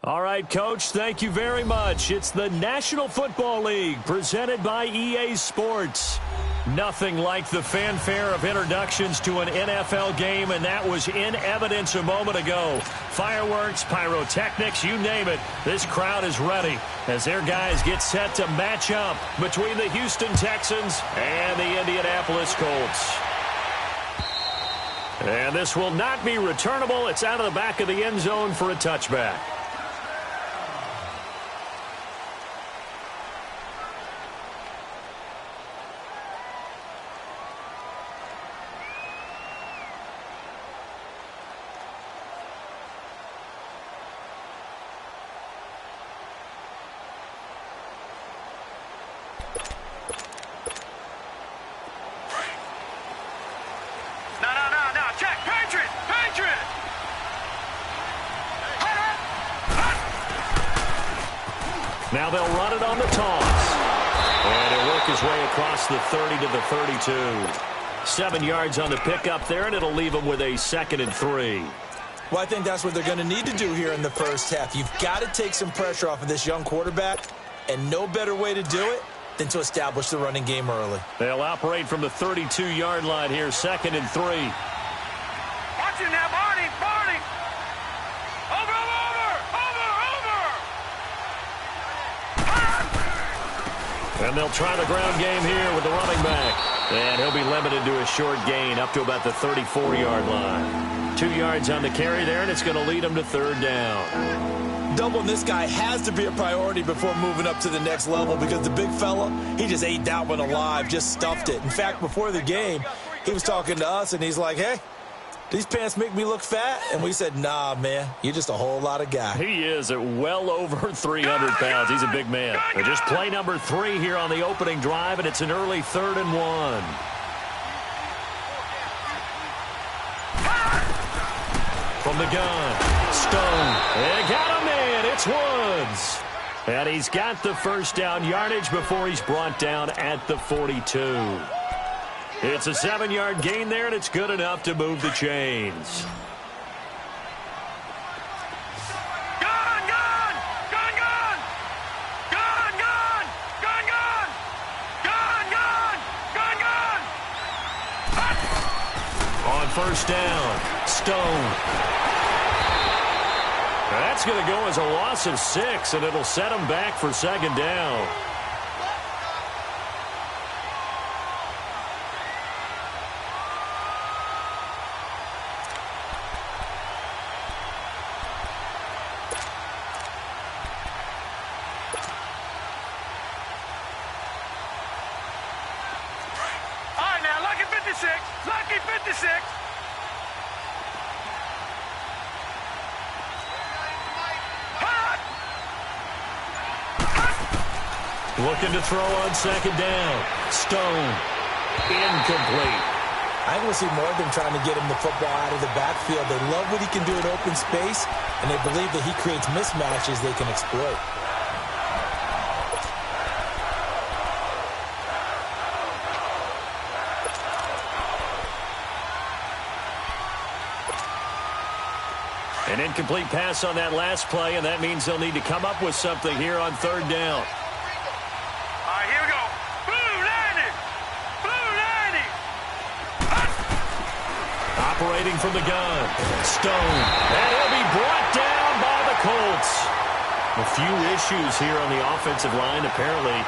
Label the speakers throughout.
Speaker 1: All right, Coach, thank you very much. It's the National Football League presented by EA Sports. Nothing like the fanfare of introductions to an NFL game, and that was in evidence a moment ago. Fireworks, pyrotechnics, you name it. This crowd is ready as their guys get set to match up between the Houston Texans and the Indianapolis Colts. And this will not be returnable. It's out of the back of the end zone for a touchback. Now they'll run it on the toss. And he'll work his way across the 30 to the 32. 7 yards on the pickup there, and it'll leave him with a 2nd and 3.
Speaker 2: Well, I think that's what they're going to need to do here in the first half. You've got to take some pressure off of this young quarterback, and no better way to do it than to establish the running game early.
Speaker 1: They'll operate from the 32-yard line here, 2nd and 3.
Speaker 3: Watch it now, Barney!
Speaker 1: And they'll try the ground game here with the running back. And he'll be limited to a short gain up to about the 34-yard line. 2 yards on the carry there, and it's going to lead him to 3rd down.
Speaker 2: Doubling this guy has to be a priority before moving up to the next level because the big fella, he just ate that one alive, just stuffed it. In fact, before the game, he was talking to us, and he's like, hey, these pants make me look fat? And we said, nah, man, you're just a whole lot of guy.
Speaker 1: He is at well over 300 pounds. He's a big man. They're just play number 3 here on the opening drive, and it's an early 3rd and 1. From the gun, Stone. They got him in. It's Woods. And he's got the first down yardage before he's brought down at the 42. It's a 7-yard gain there, and it's good enough to move the chains. On first down, Stone. That's going to go as a loss of 6, and it'll set him back for 2nd down.
Speaker 3: Lucky 56.
Speaker 1: Looking to throw on 2nd down. Stone. Incomplete.
Speaker 2: I think we'll see more of them trying to get him the football out of the backfield. They love what he can do in open space, and they believe that he creates mismatches they can exploit.
Speaker 1: An incomplete pass on that last play, and that means they'll need to come up with something here on 3rd down.
Speaker 3: All right, here we go. Blue 90. Blue 90.
Speaker 1: Operating from the gun. Stone. And he'll be brought down by the Colts. A few issues here on the offensive line. Apparently,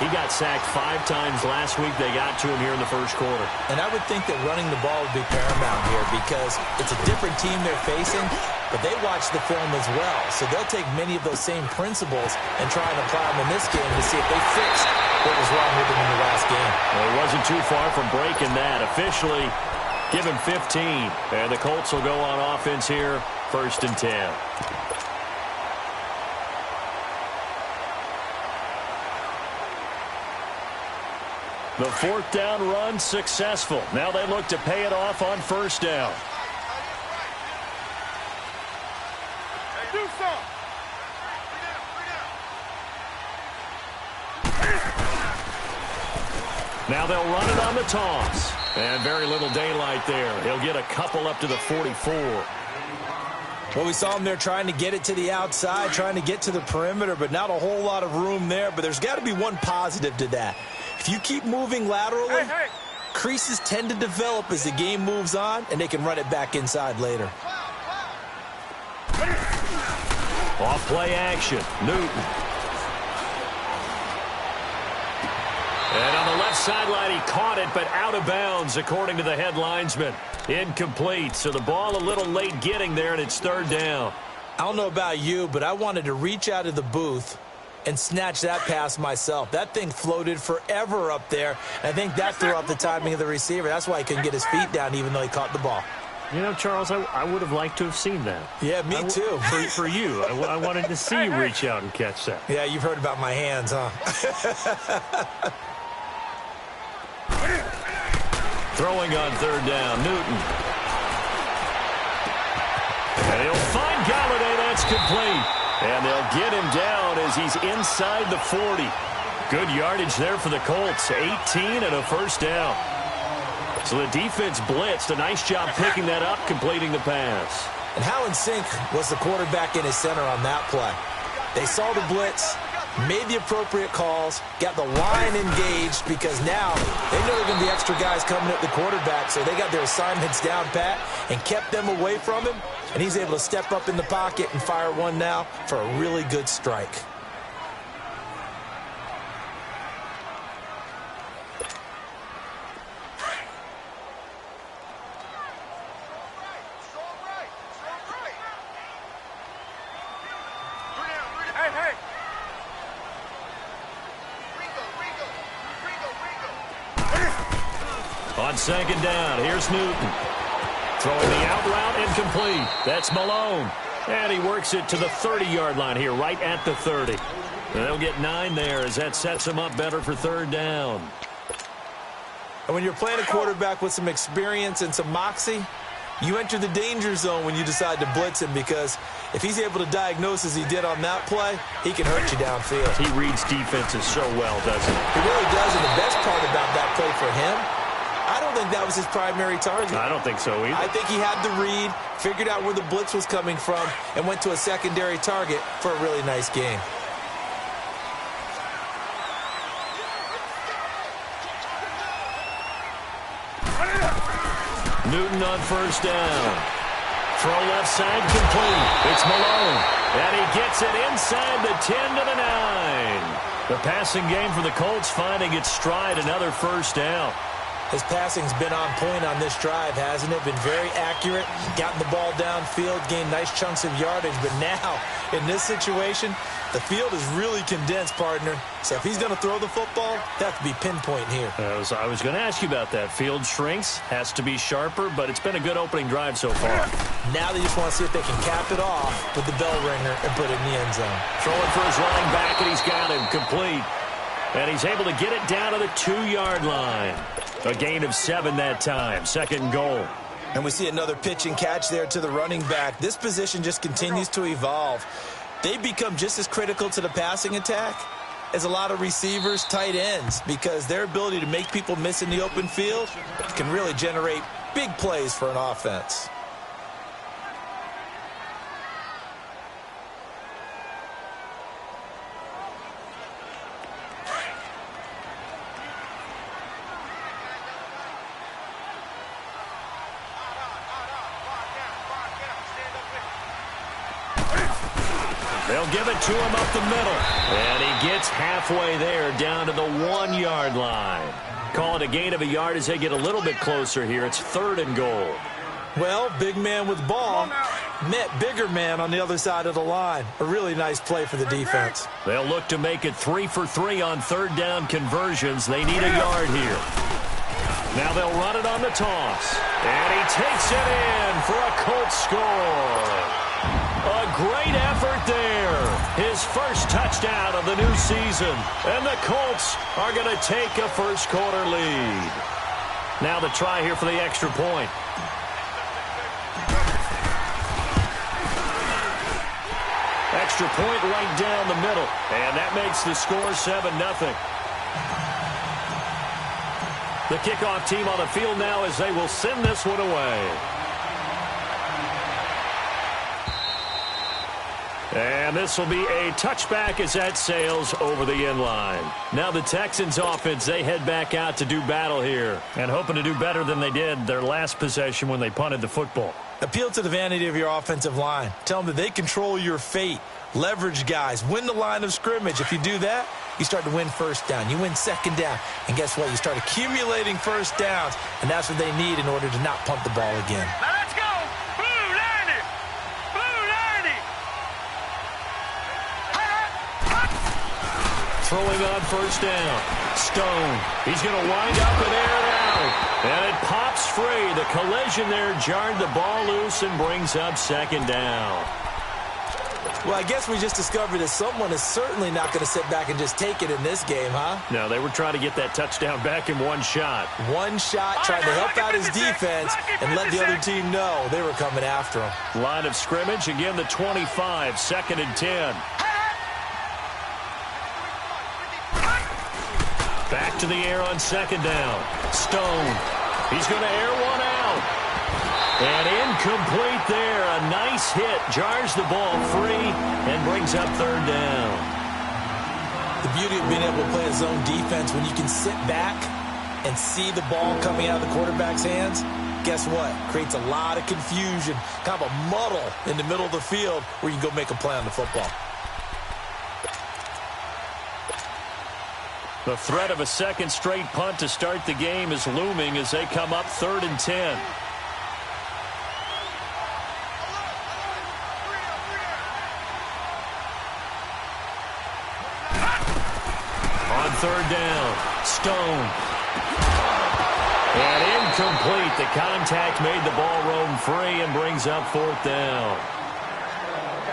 Speaker 1: he got sacked 5 times last week. They got to him here in the first quarter.
Speaker 2: And I would think that running the ball would be paramount here because it's a different team they're facing, but they watch the film as well. So they'll take many of those same principles and try and apply them in this game to see if they fixed what was wrong with them in the last game.
Speaker 1: Well, he wasn't too far from breaking that. Officially, give him 15. And the Colts will go on offense here, 1st and 10. The 4th down run successful. Now they look to pay it off on 1st down.
Speaker 3: Do some.
Speaker 1: Now they'll run it on the toss. And very little daylight there. He'll get a couple up to the 44.
Speaker 2: Well, we saw him there trying to get it to the outside, trying to get to the perimeter, but not a whole lot of room there. But there's got to be one positive to that. If you keep moving laterally, creases tend to develop as the game moves on, and they can run it back inside later.
Speaker 1: Off play action, Newton. And on the left sideline, he caught it, but out of bounds, according to the head linesman. Incomplete, so the ball a little late getting there, and it's third down.
Speaker 2: I don't know about you, but I wanted to reach out of the booth and snatch that pass myself. That thing floated forever up there. I think that threw off the timing of the receiver. That's why he couldn't get his feet down, even though he caught the ball.
Speaker 4: You know, Charles, I would have liked to have seen that.
Speaker 2: Yeah, me too.
Speaker 4: For you. I wanted to see you reach out and catch that.
Speaker 2: Yeah, you've heard about my hands, huh?
Speaker 1: Throwing on third down, Newton. And he'll find Galladay. That's complete. And they'll get him down as he's inside the 40. Good yardage there for the Colts. 18 and a first down. So the defense blitzed. A nice job picking that up, completing the pass.
Speaker 2: And how in sync was the quarterback and his center on that play? They saw the blitz, made the appropriate calls, got the line engaged, because now they know there are going to be extra guys coming at the quarterback, so they got their assignments down pat and kept them away from him, and he's able to step up in the pocket and fire one now for a really good strike.
Speaker 1: On second down, here's Newton. Throwing the out route, incomplete. That's Malone. And he works it to the 30-yard line here, right at the 30. And they'll get 9 there as that sets him up better for third down.
Speaker 2: And when you're playing a quarterback with some experience and some moxie, you enter the danger zone when you decide to blitz him, because if he's able to diagnose as he did on that play, he can hurt you downfield.
Speaker 1: He reads defenses so well, doesn't he?
Speaker 2: He really does, and the best part about that play for him, I don't think that was his primary target.
Speaker 1: I don't think so either.
Speaker 2: I think he had the read, figured out where the blitz was coming from, and went to a secondary target for a really nice gain.
Speaker 1: Newton on first down. Throw left side complete. It's Malone. And he gets it inside the 10 to the 9. The passing game for the Colts finding its stride, another first down.
Speaker 2: His passing's been on point on this drive, hasn't it? Been very accurate, gotten the ball downfield, gained nice chunks of yardage. But now, in this situation, the field is really condensed, partner. So if he's going to throw the football, that have to be pinpoint here.
Speaker 1: I was going to ask you about that. Field shrinks, has to be sharper, but it's been a good opening drive so far.
Speaker 2: Now they just want to see if they can cap it off with the bell ringer and put it in the end zone.
Speaker 1: Throwing for his running back, and he's got him complete. And he's able to get it down to the 2-yard line. A gain of 7 that time. Second and goal.
Speaker 2: And we see another pitch and catch there to the running back. This position just continues to evolve. They've become just as critical to the passing attack as a lot of receivers, tight ends, because their ability to make people miss in the open field can really generate big plays for an offense.
Speaker 1: They'll give it to him up the middle. And he gets halfway there down to the 1-yard line. Call it a gain of a yard as they get a little bit closer here. It's third and goal.
Speaker 2: Well, big man with ball met bigger man on the other side of the line. A really nice play for the defense.
Speaker 1: They'll look to make it 3 for 3 on third down conversions. They need a yard here. Now they'll run it on the toss. And he takes it in for a Colts score. A great effort there. His first touchdown of the new season. And the Colts are going to take a first-quarter lead. Now the try here for the extra point. Extra point right down the middle. And that makes the score 7-0. The kickoff team on the field now as they will send this one away. And this will be a touchback as that sails over the end line. Now the Texans offense, they head back out to do battle here and hoping to do better than they did their last possession when they punted the football.
Speaker 2: Appeal to the vanity of your offensive line. Tell them that they control your fate. Leverage guys. Win the line of scrimmage. If you do that, you start to win first down. You win second down. And guess what? You start accumulating first downs. And that's what they need in order to not punt the ball again.
Speaker 3: Now let's go. Blue 90. Blue 90.
Speaker 1: Throwing on first down. Stone. He's going to wind up and air it out. And it pops free. The collision there jarred the ball loose and brings up second down.
Speaker 2: Well, I guess we just discovered that someone is certainly not going to sit back and just take it in this game, huh?
Speaker 1: No, they were trying to get that touchdown back in one shot.
Speaker 2: One shot, trying to help out his defense and let the other team know they were coming after him.
Speaker 1: Line of scrimmage, again the 25, 2nd and 10. Back to the air on second down. Stone. He's going to air one out. And incomplete there. A nice hit. Jars the ball free and brings up third down.
Speaker 2: The beauty of being able to play a zone defense when you can sit back and see the ball coming out of the quarterback's hands, guess what? Creates a lot of confusion, kind of a muddle in the middle of the field where you can go make a play on the football.
Speaker 1: The threat of a second straight punt to start the game is looming as they come up 3rd and 10. On third down, Stone. And incomplete. The contact made the ball roam free and brings up 4th down.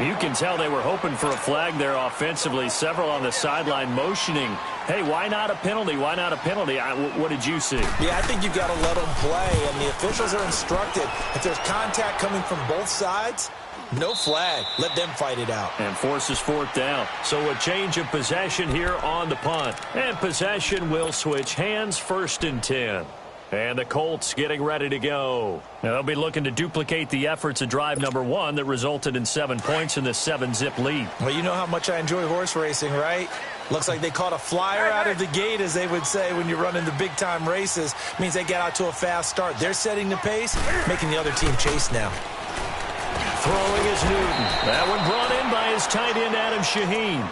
Speaker 1: You can tell they were hoping for a flag there offensively. Several on the sideline motioning, hey, why not a penalty? Why not a penalty? What did you see?
Speaker 2: Yeah, I think you've got to let them play, and the officials are instructed. If there's contact coming from both sides, no flag. Let them fight it out.
Speaker 1: And forces 4th down. So a change of possession here on the punt. And possession will switch hands, 1st and 10. And the Colts getting ready to go. Now they'll be looking to duplicate the efforts of drive number 1 that resulted in 7 points in the 7-zip lead.
Speaker 2: Well, you know how much I enjoy horse racing, right? Looks like they caught a flyer out of the gate, as they would say when you're running the big-time races. Means they get out to a fast start. They're setting the pace, making the other team chase now.
Speaker 1: Throwing is Newton. That one brought in by his tight end, Adam Shaheen.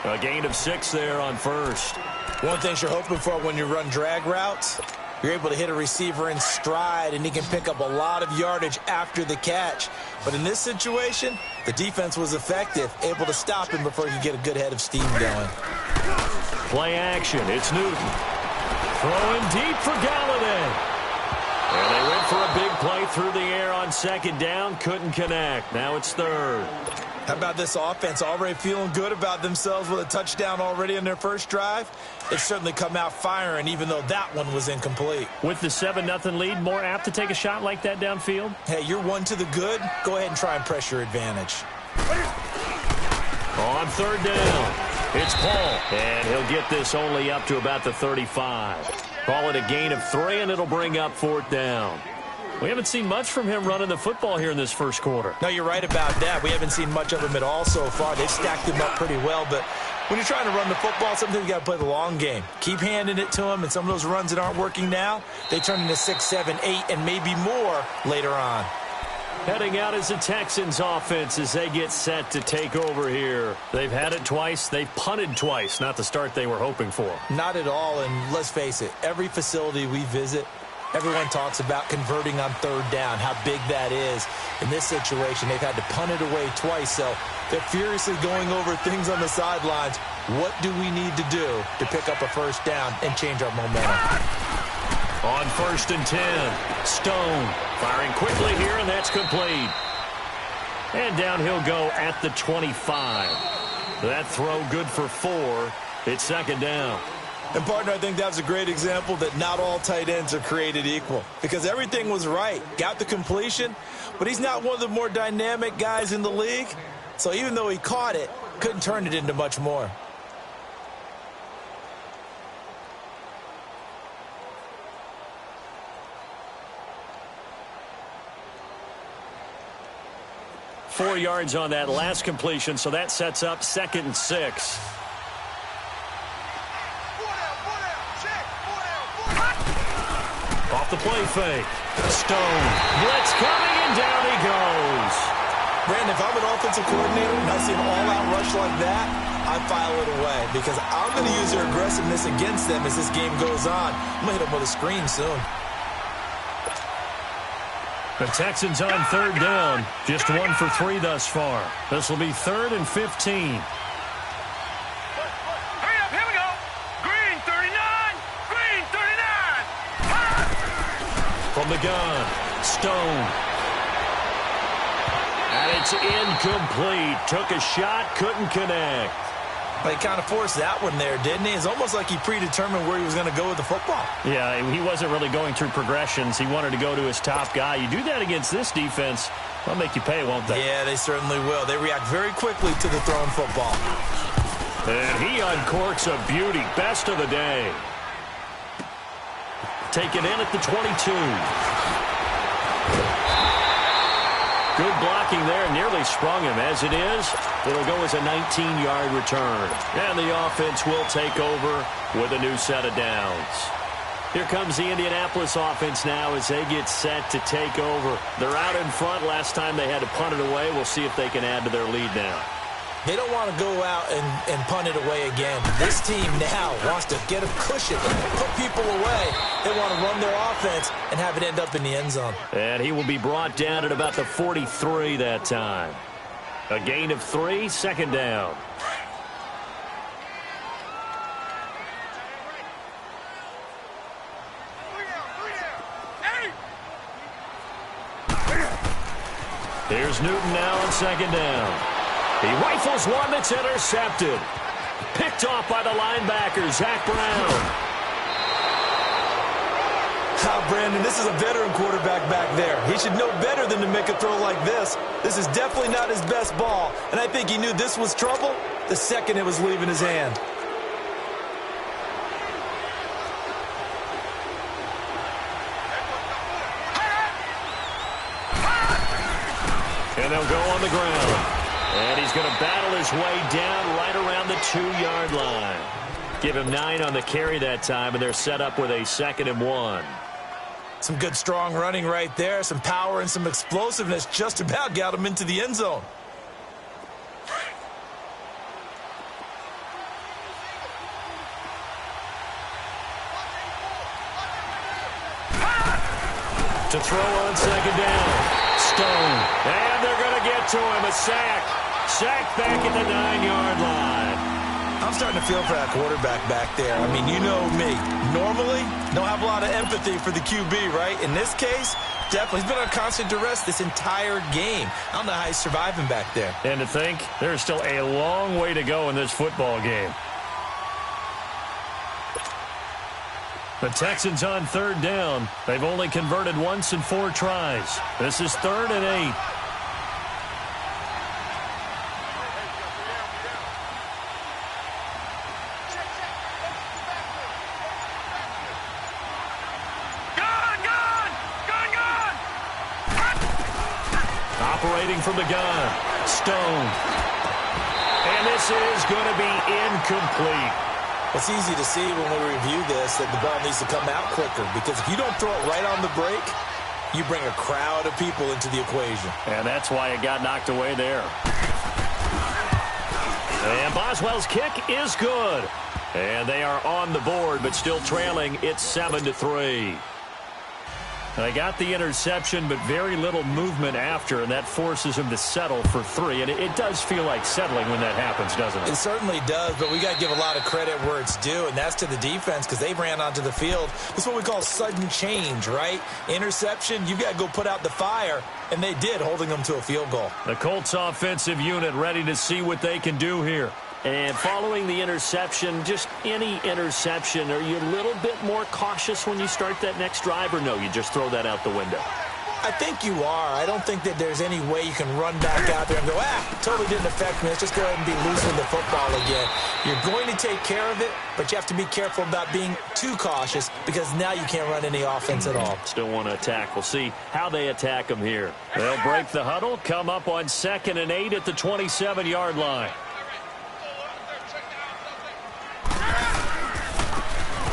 Speaker 1: A gain of 6 there on first.
Speaker 2: One thing you're hoping for when you run drag routes, you're able to hit a receiver in stride, and he can pick up a lot of yardage after the catch. But in this situation, the defense was effective, able to stop him before he could get a good head of steam going.
Speaker 1: Play action. It's Newton. Throwing deep for Galladay. And they went for a big play through the air on second down. Couldn't connect. Now it's 3rd.
Speaker 2: How about this offense already feeling good about themselves with a touchdown already in their first drive? They've certainly come out firing, even though that one was incomplete.
Speaker 1: With the 7-0 lead, more apt to take a shot like that downfield?
Speaker 2: Hey, you're one to the good. Go ahead and try and press your advantage.
Speaker 1: On 3rd down, it's Paul. And he'll get this only up to about the 35. Call it a gain of 3, and it'll bring up 4th down. We haven't seen much from him running the football here in this first quarter.
Speaker 2: No, you're right about that. We haven't seen much of him at all so far. They've stacked him up pretty well, but when you're trying to run the football, sometimes you got to play the long game. Keep handing it to him, and some of those runs that aren't working now, they turn into 6, 7, 8, and maybe more later on.
Speaker 1: Heading out is the Texans offense as they get set to take over here. They've had it twice. They've punted twice. Not the start they were hoping for.
Speaker 2: Not at all, and let's face it, every facility we visit, everyone talks about converting on 3rd down, how big that is. In this situation, they've had to punt it away twice, so they're furiously going over things on the sidelines. What do we need to do to pick up a first down and change our momentum?
Speaker 1: On 1st and 10, Stone firing quickly here, and that's complete. And down he'll go at the 25. That throw good for 4. It's 2nd down.
Speaker 2: And, partner, I think that was a great example that not all tight ends are created equal, because everything was right. Got the completion, but he's not one of the more dynamic guys in the league. So even though he caught it, couldn't turn it into much more.
Speaker 1: 4 yards on that last completion, so that sets up 2nd and 6. Off the play fake. Stone. Blitz coming, and down he goes.
Speaker 2: Brandon, if I'm an offensive coordinator and I see an all-out rush like that, I file it away because I'm going to use their aggressiveness against them as this game goes on. I'm going to hit them with a screen soon.
Speaker 1: The Texans on 3rd down. Just 1 for 3 thus far. This will be 3rd and 15.
Speaker 3: Hurry up, here we go. Green 39, green 39.
Speaker 1: From the gun, Stone. And it's incomplete. Took a shot, couldn't connect.
Speaker 2: But he kind of forced that one there, didn't he? It's almost like he predetermined where he was going to go with the football.
Speaker 1: Yeah, he wasn't really going through progressions. He wanted to go to his top guy. You do that against this defense, they'll make you pay, won't they?
Speaker 2: Yeah, they certainly will. They react very quickly to the thrown football.
Speaker 1: And he uncorks a beauty. Best of the day. Taken in at the 22. Good blocking there, nearly sprung him. As it is, it'll go as a 19-yard return. And the offense will take over with a new set of downs. Here comes the Indianapolis offense now as they get set to take over. They're out in front. Last time they had to punt it away. We'll see if they can add to their lead now.
Speaker 2: They don't want to go out and punt it away again. This team now wants to get a cushion, put people away. They want to run their offense and have it end up in the end zone.
Speaker 1: And he will be brought down at about the 43 that time. A gain of 3, 2nd down. Here's Newton now on 2nd down. He rifles one that's intercepted. Picked off by the linebacker, Zach Brown.
Speaker 2: Brandon, this is a veteran quarterback back there. He should know better than to make a throw like this. This is definitely not his best ball, and I think he knew this was trouble the second it was leaving his hand.
Speaker 1: And they'll go on the ground. And he's going to battle his way down right around the 2-yard line. Give him 9 on the carry that time, and they're set up with a 2nd and 1.
Speaker 2: Some good, strong running right there. Some power and some explosiveness just about got him into the end zone.
Speaker 1: To throw on 2nd down. Stone. And they're going to get to him. A sack. Sack back at the 9-yard line.
Speaker 2: I'm starting to feel for that quarterback back there. I mean, you know me. Normally, don't have a lot of empathy for the QB, right? In this case, definitely. He's been on constant duress this entire game. I don't know how he's surviving back there.
Speaker 1: And to think, there's still a long way to go in this football game. The Texans on 3rd down. They've only converted once in 4 tries. This is 3rd and 8. Operating from the gun. Stone. And this is going to be incomplete.
Speaker 2: It's easy to see when we review this that the ball needs to come out quicker, because if you don't throw it right on the break, you bring a crowd of people into the equation.
Speaker 1: And that's why it got knocked away there. And Boswell's kick is good. And they are on the board, but still trailing. It's 7-3. They got the interception, but very little movement after, and that forces him to settle for 3. And it does feel like settling when that happens, doesn't it?
Speaker 2: It certainly does, but we got to give a lot of credit where it's due, and that's to the defense, because they ran onto the field. It's what we call sudden change, right? Interception, you got to go put out the fire, and they did, holding them to a field goal.
Speaker 1: The Colts offensive unit ready to see what they can do here. And following the interception, just any interception, are you a little bit more cautious when you start that next drive, or no, you just throw that out the window?
Speaker 2: I think you are. I don't think that there's any way you can run back out there and go, totally didn't affect me. Let's just go ahead and be loose with the football again. You're going to take care of it, but you have to be careful about being too cautious because now you can't run any offense at all.
Speaker 1: Still want to attack. We'll see how they attack them here. They'll break the huddle, come up on 2nd and 8 at the 27-yard line.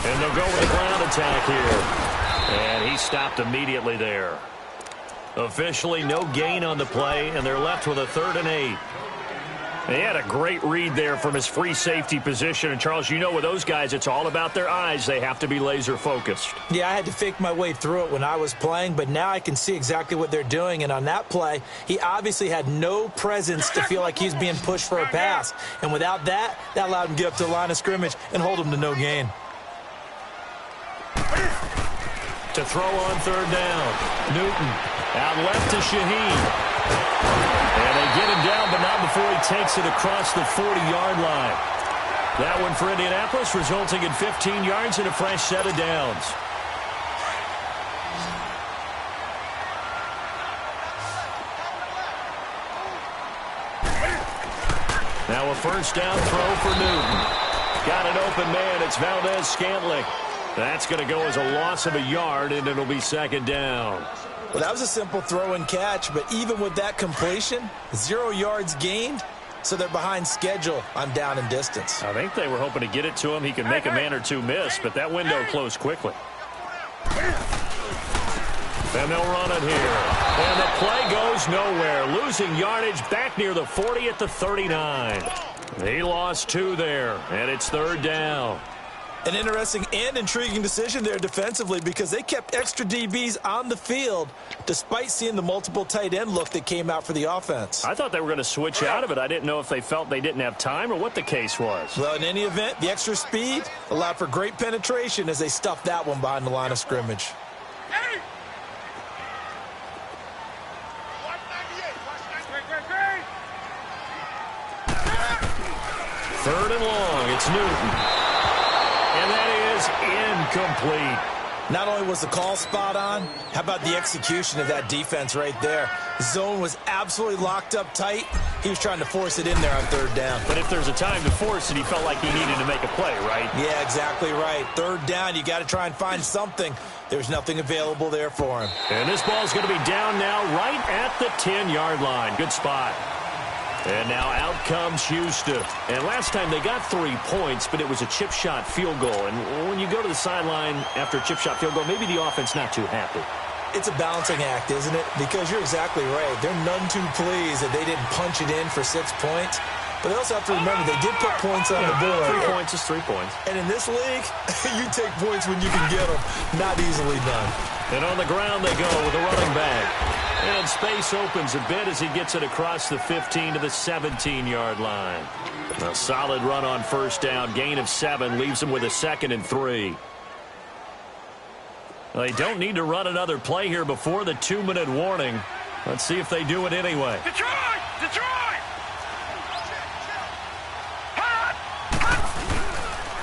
Speaker 1: And they'll go with a ground attack here. And he stopped immediately there. Officially no gain on the play, and they're left with a 3rd and 8. He had a great read there from his free safety position. And, Charles, you know with those guys, it's all about their eyes. They have to be laser-focused.
Speaker 2: Yeah, I had to fake my way through it when I was playing, but now I can see exactly what they're doing. And on that play, he obviously had no presence to feel like he's being pushed for a pass. And without that, that allowed him to get up to the line of scrimmage and hold him to no gain.
Speaker 1: To throw on 3rd down. Newton out left to Shaheen. And they get him down, but not before he takes it across the 40-yard line. That one for Indianapolis, resulting in 15 yards and a fresh set of downs. Now a 1st down throw for Newton. Got an open man. It's Valdez-Scantling. That's going to go as a loss of a yard, and it'll be 2nd down.
Speaker 2: Well, that was a simple throw and catch, but even with that completion, 0 yards gained, so they're behind schedule on down and distance.
Speaker 1: I think they were hoping to get it to him. He could make a man or two miss, but that window closed quickly. And they'll run it here. And the play goes nowhere. Losing yardage back near the 40 at the 39. He lost 2 there, and it's 3rd down.
Speaker 2: An interesting and intriguing decision there defensively because they kept extra DBs on the field despite seeing the multiple tight end look that came out for the offense.
Speaker 1: I thought they were going to switch out of it. I didn't know if they felt they didn't have time or what the case was.
Speaker 2: Well, in any event, the extra speed allowed for great penetration as they stuffed that one behind the line of scrimmage.
Speaker 1: Third and long. It's Newton. And that is incomplete.
Speaker 2: Not only was the call spot on, how about the execution of that defense right there? Zone was absolutely locked up tight. He was trying to force it in there on 3rd down.
Speaker 1: But if there's a time to force it, he felt like he needed to make a play, right?
Speaker 2: Yeah, exactly right. 3rd down, you got to try and find something. There's nothing available there for him.
Speaker 1: And this ball's going to be down now right at the 10-yard line. Good spot. And now out comes Houston. And last time they got 3 points, but it was a chip shot field goal. And when you go to the sideline after a chip shot field goal, maybe the offense not too happy.
Speaker 2: It's a balancing act, isn't it? Because you're exactly right. They're none too pleased that they didn't punch it in for 6 points. But they also have to remember they did put points on the board.
Speaker 1: 3 points is 3 points.
Speaker 2: And in this league, you take points when you can get them. Not easily done.
Speaker 1: And on the ground they go with a running back. And space opens a bit as he gets it across the 15 to the 17-yard line. A solid run on 1st down. Gain of 7 leaves him with a 2nd and 3. Well, they don't need to run another play here before the 2-minute warning. Let's see if they do it anyway.
Speaker 3: Detroit! Detroit!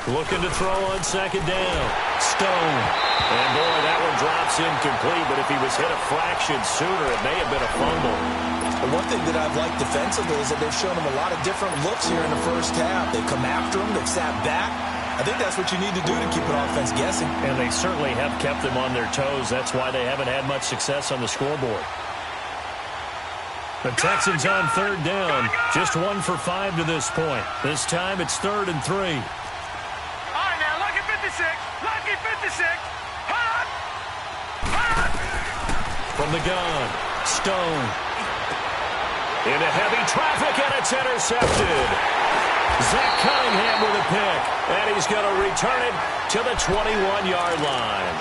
Speaker 1: Looking to throw on 2nd down. Stone. And, boy, that one drops incomplete, but if he was hit a fraction sooner, it may have been a fumble.
Speaker 2: The one thing that I've liked defensively is that they've shown him a lot of different looks here in the 1st half. They've come after him. They've sat back. I think that's what you need to do to keep an offense guessing.
Speaker 1: And they certainly have kept them on their toes. That's why they haven't had much success on the scoreboard. The Texans on 3rd down. Just 1 for 5 to this point. This time it's 3rd and 3.
Speaker 3: All right, now, lucky 56. Lucky 56. Hot! Hot!
Speaker 1: From the gun, Stone. Into heavy traffic, and it's intercepted. Zach Cunningham with a pick, and he's going to return it to the 21-yard line.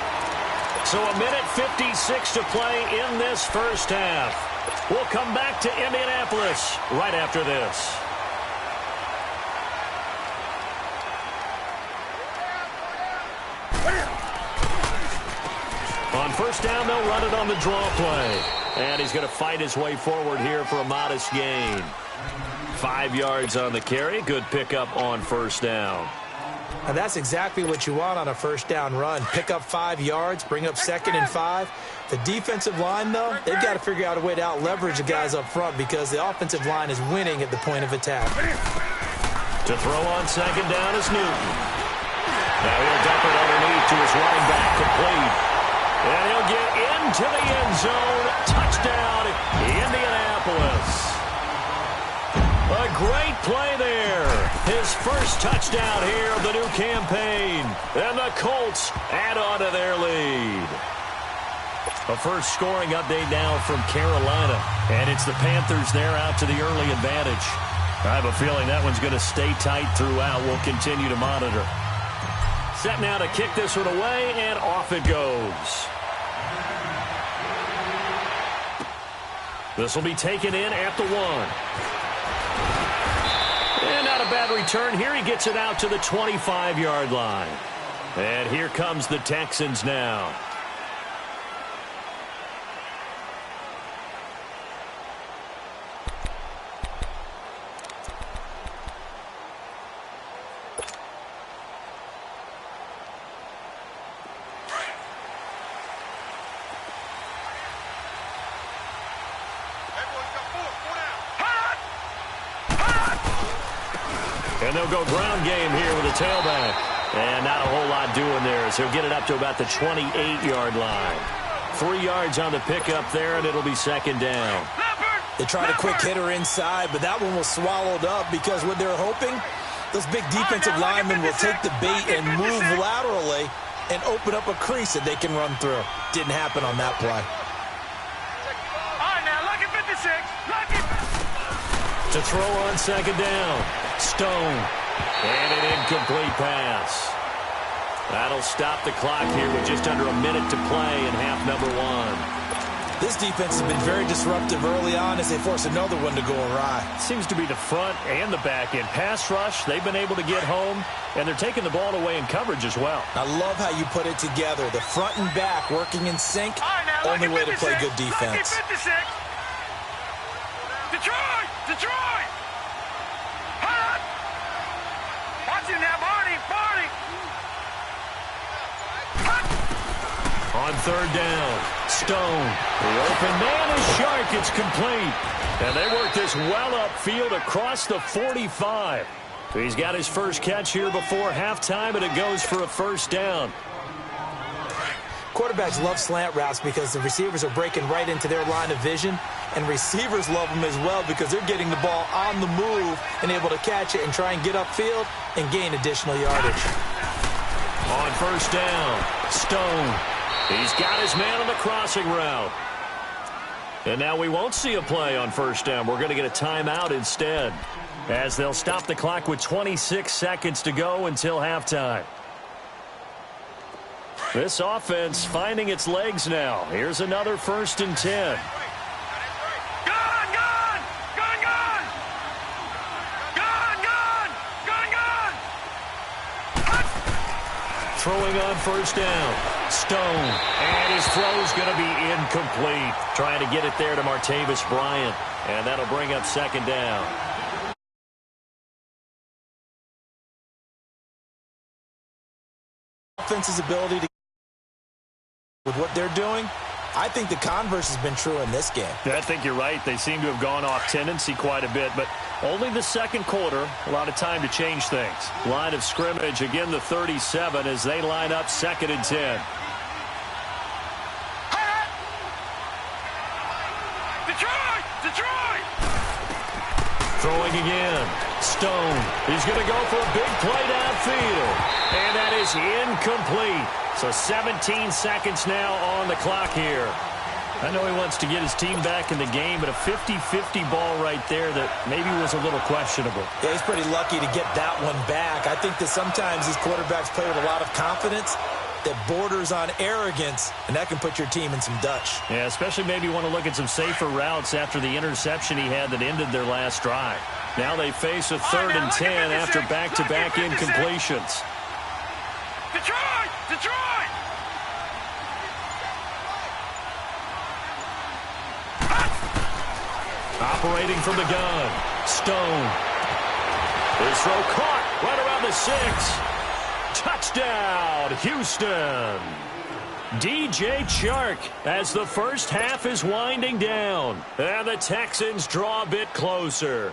Speaker 1: So a minute 56 to play in this 1st half. We'll come back to Indianapolis right after this. On 1st down, they'll run it on the draw play. And he's going to fight his way forward here for a modest gain. 5 yards on the carry. Good pickup on 1st down.
Speaker 2: And that's exactly what you want on a first down run. Pick up 5 yards, bring up 2nd and 5. The defensive line, though, they've got to figure out a way to out-leverage the guys up front because the offensive line is winning at the point of attack.
Speaker 1: To throw on 2nd down is Newton. Now he'll dump it underneath to his running back, complete. And he'll get into the end zone. Touchdown, Indianapolis. A great play there. His first touchdown here of the new campaign. And the Colts add on to their lead. A first scoring update now from Carolina. And it's the Panthers there out to the early advantage. I have a feeling that one's going to stay tight throughout. We'll continue to monitor. Set now to kick this one away, and off it goes. This will be taken in at the 1. And not a bad return here. He gets it out to the 25-yard line. And here comes the Texans now. And they'll go ground game here with a tailback. And not a whole lot doing there as he'll get it up to about the 28-yard line. 3 yards on the pickup there, and it'll be 2nd down.
Speaker 2: They tried a quick hitter inside, but that one was swallowed up because what they're hoping, those big defensive linemen will take the bait and move laterally and open up a crease that they can run through. Didn't happen on that play.
Speaker 3: All right, now, look at 56. Look at...
Speaker 1: To throw on 2nd down. Stone. And an incomplete pass. That'll stop the clock here with just under a minute to play in half number 1.
Speaker 2: This defense has been very disruptive early on as they force another one to go awry.
Speaker 1: Seems to be the front and the back end. Pass rush, they've been able to get home, and they're taking the ball away in coverage as well.
Speaker 2: I love how you put it together. The front and back working in sync, only way to play good defense.
Speaker 3: Detroit! Detroit! Hot! Watch him now, Barney! Barney!
Speaker 1: On 3rd down, Stone. The open man is Shark. It's complete. And they work this well upfield across the 45. He's got his first catch here before halftime, and it goes for a 1st down.
Speaker 2: Quarterbacks love slant routes because the receivers are breaking right into their line of vision, and receivers love them as well because they're getting the ball on the move and able to catch it and try and get upfield and gain additional yardage.
Speaker 1: On 1st down, Stone. He's got his man on the crossing route. And now we won't see a play on 1st down. We're going to get a timeout instead, as they'll stop the clock with 26 seconds to go until halftime. This offense finding its legs now. Here's another 1st and 10.
Speaker 3: Gone! Gone! Gone! Gone! Gone! Gone! Gone! Gone!
Speaker 1: Throwing on 1st down. Stone. And his throw's going to be incomplete. Trying to get it there to Martavis Bryant. And that'll bring up 2nd down.
Speaker 2: Offense's ability to with what they're doing, I think the converse has been true in this game.
Speaker 1: I think you're right. They seem to have gone off tendency quite a bit, but only the 2nd quarter, a lot of time to change things. Line of scrimmage, again the 37 as they line up 2nd and 10.
Speaker 3: Detroit! Detroit!
Speaker 1: Throwing again. Stone. He's going to go for a big play downfield. And that is incomplete. So 17 seconds now on the clock here. I know he wants to get his team back in the game, but a 50-50 ball right there that maybe was a little questionable.
Speaker 2: Yeah, he's pretty lucky to get that one back. I think that sometimes these quarterbacks play with a lot of confidence that borders on arrogance, and that can put your team in some Dutch.
Speaker 1: Yeah, especially maybe want to look at some safer routes after the interception he had that ended their last drive. Now they face a 3rd and 10 after back-to-back incompletions.
Speaker 3: Detroit! Detroit!
Speaker 1: Operating from the gun. Stone. His throw caught right around the 6. Touchdown, Houston. DJ Chark as the first half is winding down. And the Texans draw a bit closer.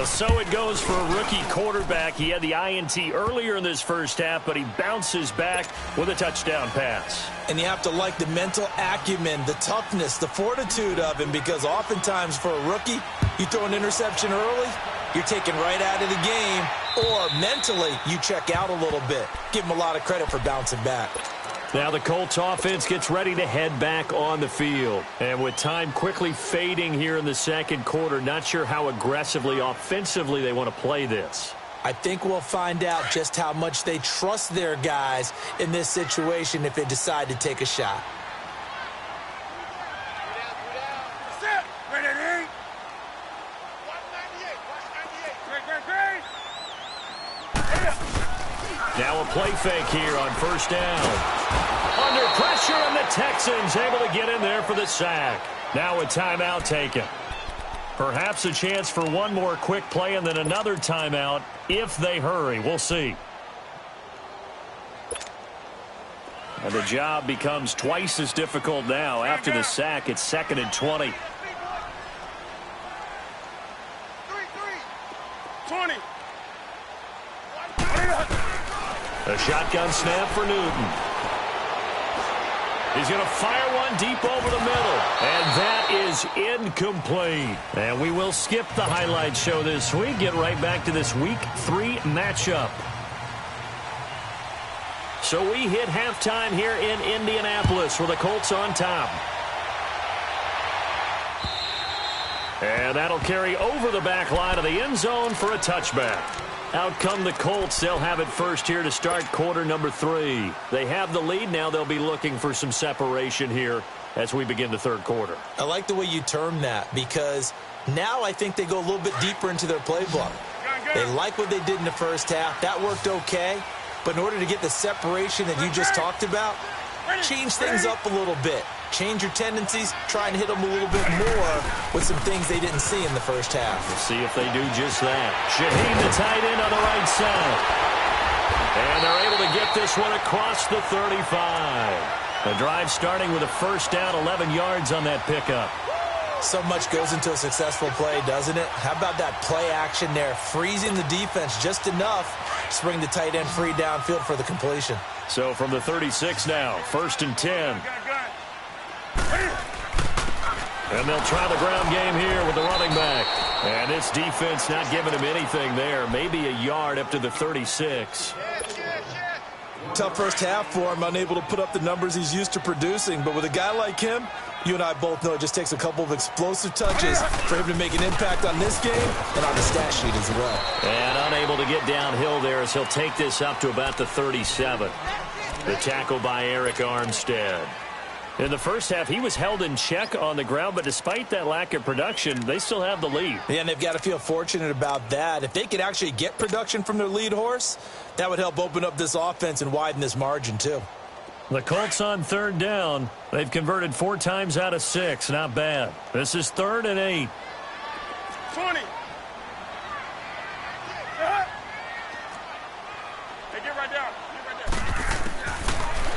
Speaker 1: So it goes for a rookie quarterback. He had the INT earlier in this first half, but he bounces back with a touchdown pass.
Speaker 2: And you have to like the mental acumen, the toughness, the fortitude of him, because oftentimes for a rookie, you throw an interception early, you're taken right out of the game, or mentally you check out a little bit. Give him a lot of credit for bouncing back.
Speaker 1: Now the Colts offense gets ready to head back on the field. And with time quickly fading here in the second quarter, not sure how aggressively, offensively they want to play this.
Speaker 2: I think we'll find out just how much they trust their guys in this situation if they decide to take a shot.
Speaker 1: Now a play fake here on first down. Under pressure, and the Texans able to get in there for the sack. Now a timeout taken. Perhaps a chance for one more quick play and then another timeout if they hurry. We'll see. And the job becomes twice as difficult now. After the sack, it's 2nd and 20.
Speaker 3: 20.
Speaker 1: A shotgun snap for Newton. He's going to fire one deep over the middle. And that is incomplete. And we will skip the highlight show this week. Get right back to this Week 3 matchup. So we hit halftime here in Indianapolis with the Colts on top. And that'll carry over the back line of the end zone for a touchback. Out come the Colts. They'll have it first here to start quarter number 3. They have the lead. Now they'll be looking for some separation here as we begin the third quarter.
Speaker 2: I like the way you term that, because now I think they go a little bit deeper into their playbook. They like what they did in the first half. That worked okay. But in order to get the separation that you just talked about, change things up a little bit. Change your tendencies, try and hit them a little bit more with some things they didn't see in the first half.
Speaker 1: We'll see if they do just that. Shaheen, the tight end on the right side. And they're able to get this one across the 35. The drive starting with a first down, 11 yards on that pickup.
Speaker 2: So much goes into a successful play, doesn't it? How about that play action there, freezing the defense just enough to bring the tight end free downfield for the completion.
Speaker 1: So from the 36 now, 1st and 10. And they'll try the ground game here with the running back. And this defense not giving him anything there. Maybe a yard up to the 36.
Speaker 2: Tough first half for him, unable to put up the numbers he's used to producing. But with a guy like him, you and I both know it just takes a couple of explosive touches for him to make an impact on this game and on the stat sheet as well.
Speaker 1: And unable to get downhill there as he'll take this up to about the 37. The tackle by Eric Armstead. In the first half, he was held in check on the ground, but despite that lack of production, they still have the lead.
Speaker 2: Yeah, and they've got to feel fortunate about that. If they could actually get production from their lead horse, that would help open up this offense and widen this margin too.
Speaker 1: The Colts on 3rd down. They've converted 4 times out of 6. Not bad. This is 3rd and 8.
Speaker 3: 20. Hey, get right down.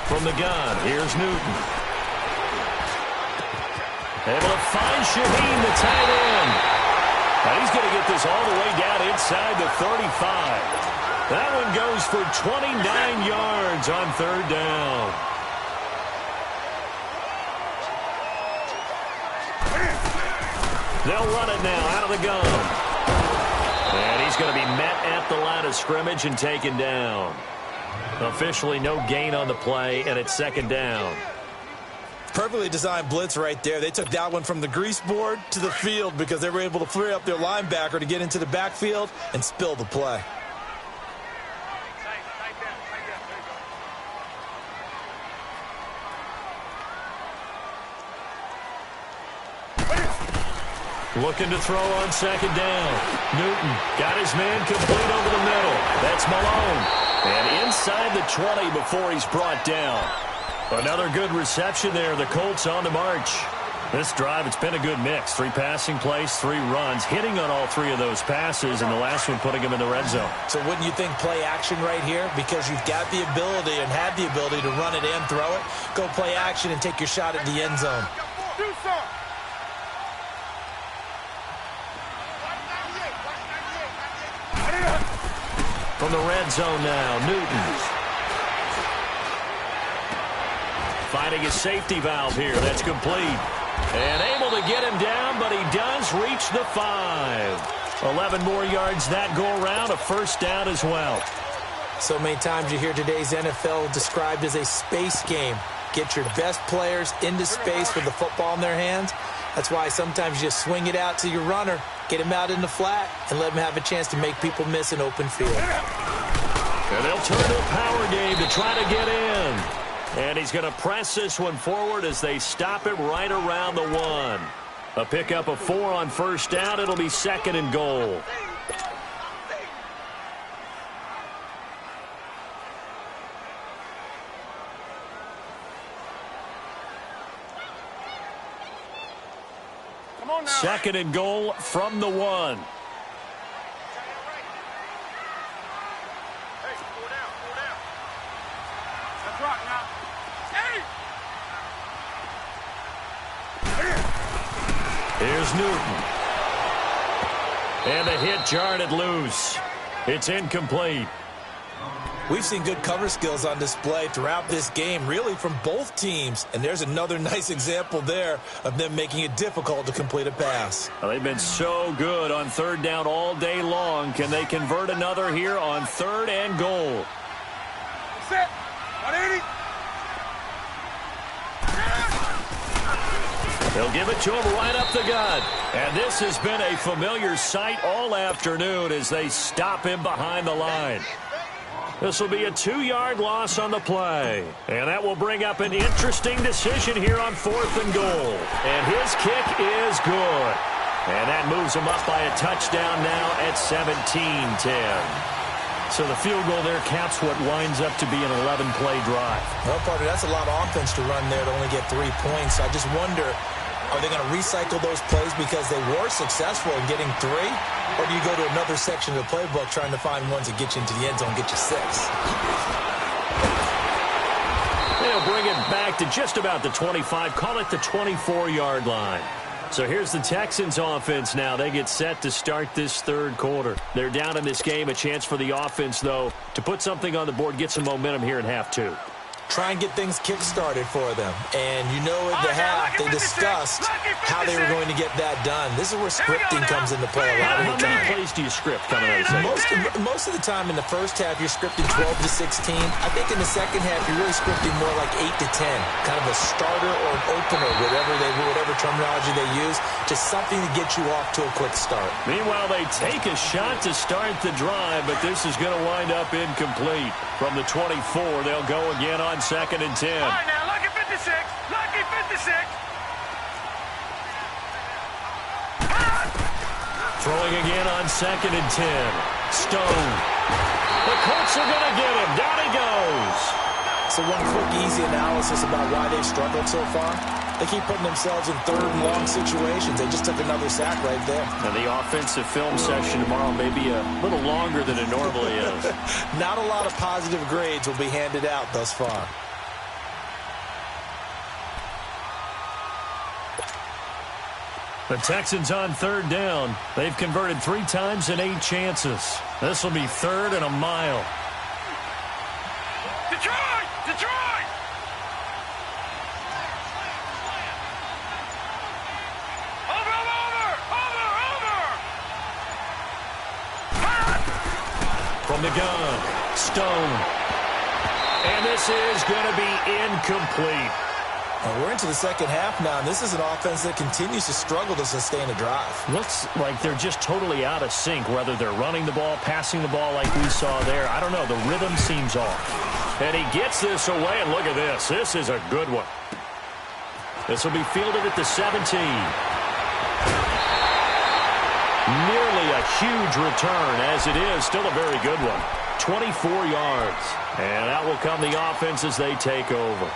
Speaker 1: From the gun, here's Newton. Able to find Shaheen, the tight end. And he's going to get this all the way down inside the 35. That one goes for 29 yards on 3rd down. They'll run it now out of the gun. And he's going to be met at the line of scrimmage and taken down. Officially no gain on the play, and it's 2nd down.
Speaker 2: Perfectly designed blitz right there. They took that one from the grease board to the field because they were able to free up their linebacker to get into the backfield and spill the play.
Speaker 1: Looking to throw on 2nd down. Newton got his man complete over the middle. That's Malone. And inside the 20 before he's brought down. Another good reception there. The Colts on the march. This drive, it's been a good mix. 3 passing plays, 3 runs, hitting on all 3 of those passes, and the last one putting him in the red zone.
Speaker 2: So wouldn't you think play action right here? Because you've got the ability and have the ability to run it and throw it. Go play action and take your shot at the end zone.
Speaker 1: From the red zone now, Newton. Finding his safety valve here. That's complete. And able to get him down, but he does reach the 5. 11 more yards that go around, a first down as well.
Speaker 2: So many times you hear today's NFL described as a space game. Get your best players into space with the football in their hands. That's why sometimes you just swing it out to your runner, get him out in the flat, and let him have a chance to make people miss an open field.
Speaker 1: And they'll turn to a power game to try to get in. And he's going to press this one forward as they stop him right around the 1. A pickup of 4 on first down. It'll be 2nd and goal.
Speaker 3: Come on now.
Speaker 1: 2nd and goal from the 1.
Speaker 3: Hey, pull down, pull down. Let's rock now.
Speaker 1: Here's Newton. And the hit jarred it loose. It's incomplete.
Speaker 2: We've seen good cover skills on display throughout this game, really from both teams. And there's another nice example there of them making it difficult to complete a pass.
Speaker 1: Well, they've been so good on 3rd down all day long. Can they convert another here on 3rd and goal?
Speaker 3: Set. 180.
Speaker 1: They'll give it to him right up the gut. And this has been a familiar sight all afternoon as they stop him behind the line. This will be a 2-yard loss on the play. And that will bring up an interesting decision here on 4th and goal. And his kick is good. And that moves him up by a touchdown now at 17-10. So the field goal there caps what winds up to be an 11-play drive.
Speaker 2: Well, partner, that's a lot of offense to run there to only get 3 points. I just wonder, are they going to recycle those plays because they were successful in getting 3? Or do you go to another section of the playbook trying to find ones that get you into the end zone and get you 6?
Speaker 1: They'll bring it back to just about the 25. Call it the 24-yard line. So here's the Texans offense now. They get set to start this 3rd quarter. They're down in this game. A chance for the offense, though, to put something on the board, get some momentum here in half 2.
Speaker 2: Try and get things kick-started for them. And you know at the half they discussed how they were going to get that done. This is where scripting comes into play a lot of the
Speaker 1: How many
Speaker 2: time.
Speaker 1: plays do you script coming out of the second?
Speaker 2: Most of the time in the first half, you're scripting 12 to 16. I think in the second half, you're really scripting more like 8 to 10. Kind of a starter or an opener, whatever terminology they use. Just something to get you off to a quick start.
Speaker 1: Meanwhile, they take a shot to start the drive, but this is going to wind up incomplete. From the 24, they'll go again on 2nd and 10.
Speaker 3: All right, now, lucky 56. Lucky 56.
Speaker 1: Throwing again on 2nd and 10. Stone. The Colts are going to get him. Down he goes.
Speaker 2: So one quick, easy analysis about why they've struggled so far. They keep putting themselves in 3rd and long situations. They just took another sack right there.
Speaker 1: And the offensive film session tomorrow may be a little longer than it normally is.
Speaker 2: Not a lot of positive grades will be handed out thus far.
Speaker 1: The Texans on 3rd down. They've converted 3 times in 8 chances. This will be 3rd and a mile.
Speaker 3: Detroit! Detroit!
Speaker 1: From the gun, Stone. And this is going to be incomplete.
Speaker 2: And we're into the second half now, and this is an offense that continues to struggle to sustain a drive.
Speaker 1: Looks like they're just totally out of sync, whether they're running the ball, passing the ball like we saw there. I don't know. The rhythm seems off. And he gets this away, and look at this. This is a good one. This will be fielded at the 17. Nearly a huge return, as it is. Still a very good one. 24 yards. And out will come the offense as they take over.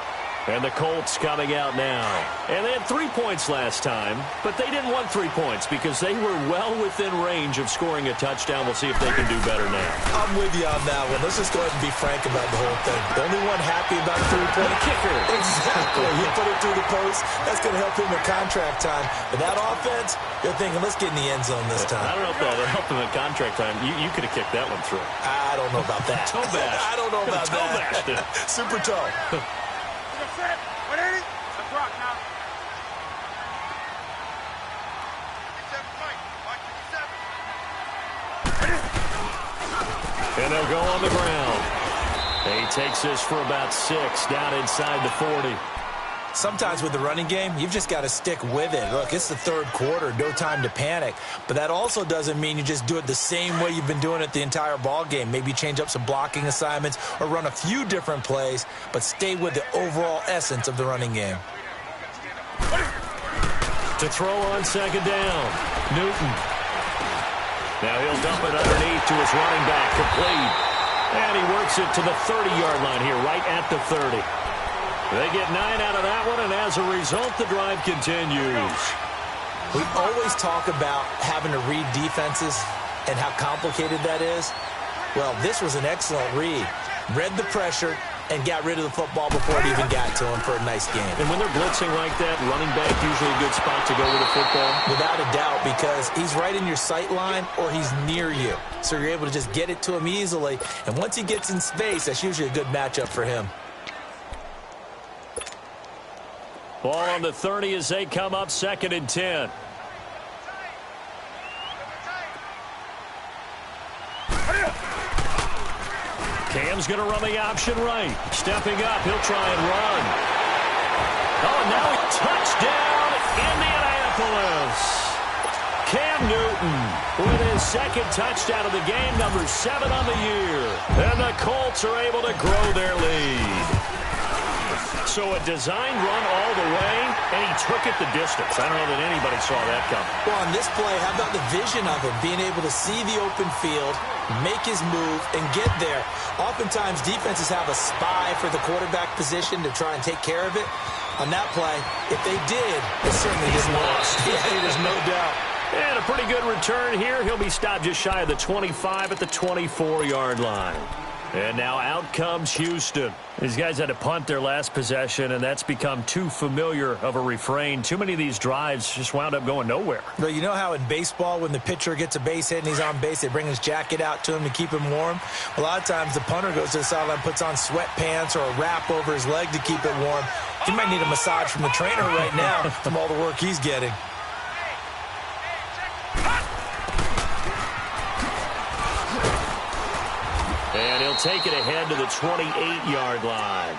Speaker 1: And the Colts coming out now. And they had 3 points last time, but they didn't want 3 points because they were well within range of scoring a touchdown. We'll see if they can do better now.
Speaker 2: I'm with you on that one. Let's just go ahead and be frank about the whole thing. The only one happy about a 3-point
Speaker 1: kicker.
Speaker 2: Exactly. He put it through the post. That's going to help him in contract time. But that offense, you're thinking, let's get in the end zone this time.
Speaker 1: I don't know if that'll help him in contract time. You could have kicked that one through.
Speaker 2: I don't know about that.
Speaker 1: Toe bash.
Speaker 2: I don't know about
Speaker 1: toe
Speaker 2: that.
Speaker 1: Bashed.
Speaker 2: Super toe.
Speaker 1: And they'll go on the ground. He takes this for about 6 down inside the 40.
Speaker 2: Sometimes with the running game, you've just got to stick with it. Look, it's the third quarter, no time to panic. But that also doesn't mean you just do it the same way you've been doing it the entire ball game. Maybe change up some blocking assignments or run a few different plays, but stay with the overall essence of the running game.
Speaker 1: To throw on second down, Newton. Now he'll dump it underneath to his running back, complete. And he works it to the 30-yard line here, right at the 30. They get 9 out of that one, and as a result, the drive continues.
Speaker 2: We always talk about having to read defenses and how complicated that is. Well, this was an excellent read. Read the pressure and got rid of the football before it even got to him for a nice game.
Speaker 1: And when they're blitzing like that, running back usually a good spot to go with the football?
Speaker 2: Without a doubt, because he's right in your sight line or he's near you. So you're able to just get it to him easily. And once he gets in space, that's usually a good matchup for him.
Speaker 1: Ball on the 30 as they come up 2nd and 10. Cam's going to run the option right. Stepping up, he'll try and run. Oh, now a touchdown, Indianapolis. Cam Newton with his 2nd touchdown of the game, number 7 on the year. And the Colts are able to grow their lead. So a designed run all the way, and he took it the distance. I don't know that anybody saw that coming.
Speaker 2: Well, on this play, how about the vision of him, being able to see the open field, make his move, and get there. Oftentimes, defenses have a spy for the quarterback position to try and take care of it. On that play, if they did, it certainly didn't work. Yeah, there's no doubt.
Speaker 1: And a pretty good return here. He'll be stopped just shy of the 25 at the 24-yard line. And now out comes Houston. These guys had to punt their last possession, and that's become too familiar of a refrain. Too many of these drives just wound up going nowhere.
Speaker 2: But you know how in baseball, when the pitcher gets a base hit and he's on base, they bring his jacket out to him to keep him warm? A lot of times the punter goes to the sideline, puts on sweatpants or a wrap over his leg to keep it warm. He might need a massage from the trainer right now from all the work he's getting.
Speaker 1: And he'll take it ahead to the 28-yard line.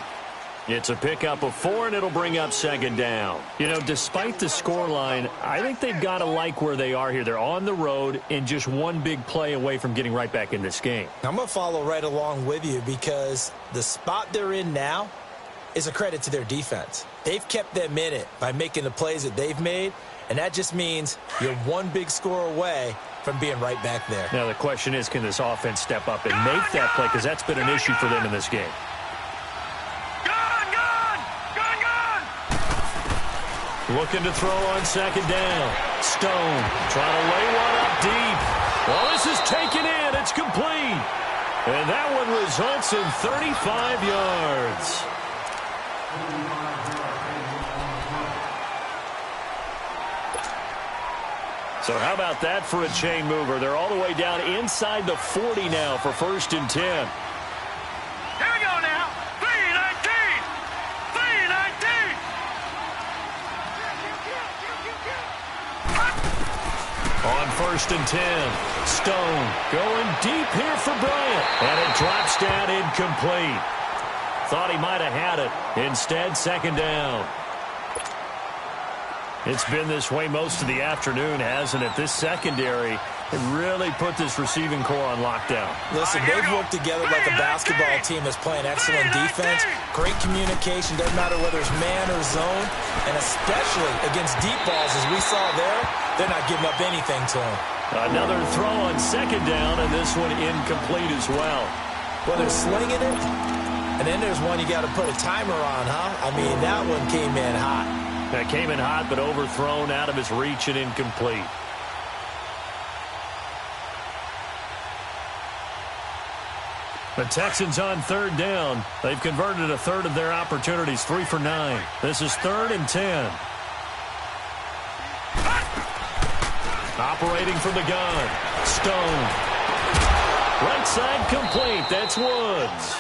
Speaker 1: It's a pickup of 4, and it'll bring up 2nd down. You know, despite the scoreline, I think they've got to like where they are here. They're on the road and just one big play away from getting right back in this game.
Speaker 2: I'm going to follow right along with you because the spot they're in now is a credit to their defense. They've kept them in it by making the plays that they've made, and that just means you're one big score away from being right back there.
Speaker 1: Now, the question is, can this offense step up and make that play? Because that's been an issue for them in this game. Looking to throw on 2nd down. Stone trying to lay one up deep. Well, this is taken in. It's complete. And that one results in 35 yards. So how about that for a chain mover? They're all the way down inside the 40 now for 1st and 10.
Speaker 3: Here we go now. 3-19. 3-19.
Speaker 1: On 1st and 10, Stone going deep here for Bryant. And it drops down incomplete. Thought he might have had it. Instead, 2nd down. It's been this way most of the afternoon, hasn't it? This secondary really put this receiving core on lockdown.
Speaker 2: Listen, they've worked together like a basketball team that's playing excellent defense. Great communication. Doesn't matter whether it's man or zone. And especially against deep balls, as we saw there, they're not giving up anything to them.
Speaker 1: Another throw on 2nd down, and this one incomplete as well.
Speaker 2: Well, they're slinging it, And then there's one you got to put a timer on, huh? I mean, that one came in hot.
Speaker 1: That came in hot, but overthrown, out of his reach and incomplete. The Texans on 3rd down. They've converted a third of their opportunities, 3 for 9. This is 3rd and 10. Operating from the gun. Stone. Right side complete. That's Woods.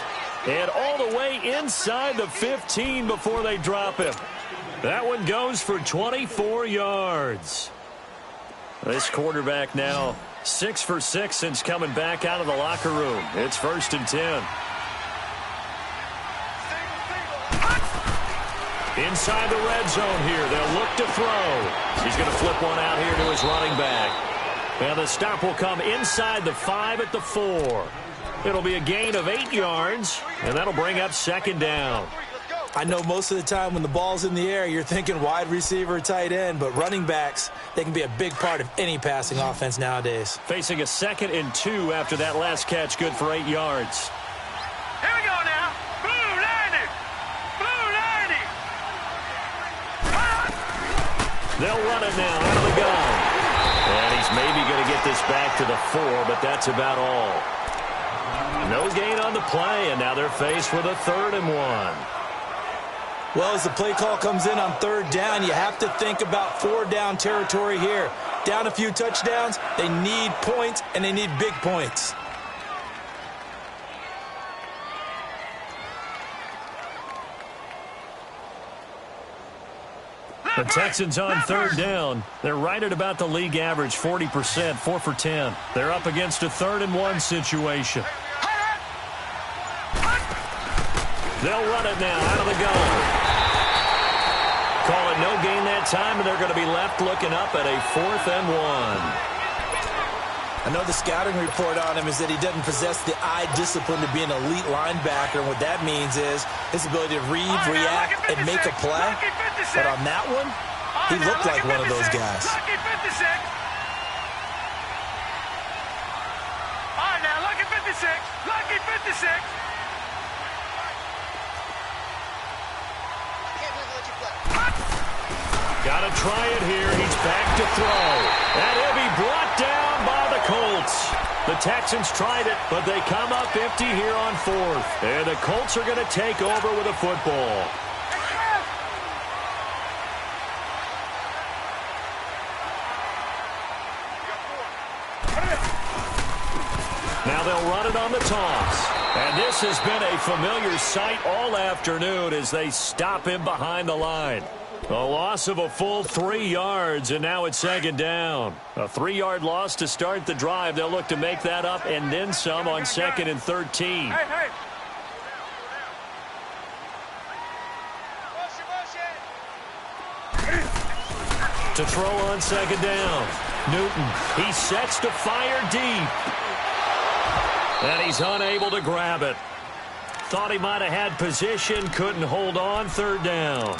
Speaker 1: And all the way inside the 15 before they drop him. That one goes for 24 yards. This quarterback now 6 for 6 since coming back out of the locker room. It's 1st and 10. Inside the red zone here. They'll look to throw. He's going to flip one out here to his running back. And the stop will come inside the 5 at the 4. It'll be a gain of 8 yards, and that'll bring up 2nd down.
Speaker 2: I know most of the time when the ball's in the air, you're thinking wide receiver, tight end, but running backs, they can be a big part of any passing offense nowadays.
Speaker 1: Facing a 2nd and 2 after that last catch, good for 8 yards.
Speaker 3: Here we go now. Blue 90. Blue 90.
Speaker 1: They'll run it now out of the gun. And he's maybe going to get this back to the 4, but that's about all. No gain on the play, and now they're faced with a 3rd and 1.
Speaker 2: Well, as the play call comes in on 3rd down, you have to think about 4-down territory here. Down a few touchdowns, they need points, and they need big points.
Speaker 1: The Texans on 3rd down. They're right at about the league average, 40%, 4 for 10. They're up against a 3rd and 1 situation. They'll run it now out of the gun. Call it no gain that time, and they're going to be left looking up at a 4th and 1.
Speaker 2: I know the scouting report on him is that he doesn't possess the eye discipline to be an elite linebacker, and what that means is his ability to read, react, and make a play. But on that one, he looked like one of those guys.
Speaker 3: Lucky 56. All right, now, lucky 56. Lucky 56.
Speaker 1: Got to try it here. He's back to throw. And he'll be brought down by the Colts. The Texans tried it, but they come up empty here on 4th. And the Colts are going to take over with a football. Now they'll run it on the toss. And this has been a familiar sight all afternoon as they stop him behind the line. A loss of a full 3 yards, and now it's 2nd down. A 3-yard loss to start the drive. They'll look to make that up and then some on 2nd and 13.
Speaker 3: Hey.
Speaker 1: To throw on 2nd down. Newton, he sets to fire deep. And he's unable to grab it. Thought he might have had position, couldn't hold on. 3rd down.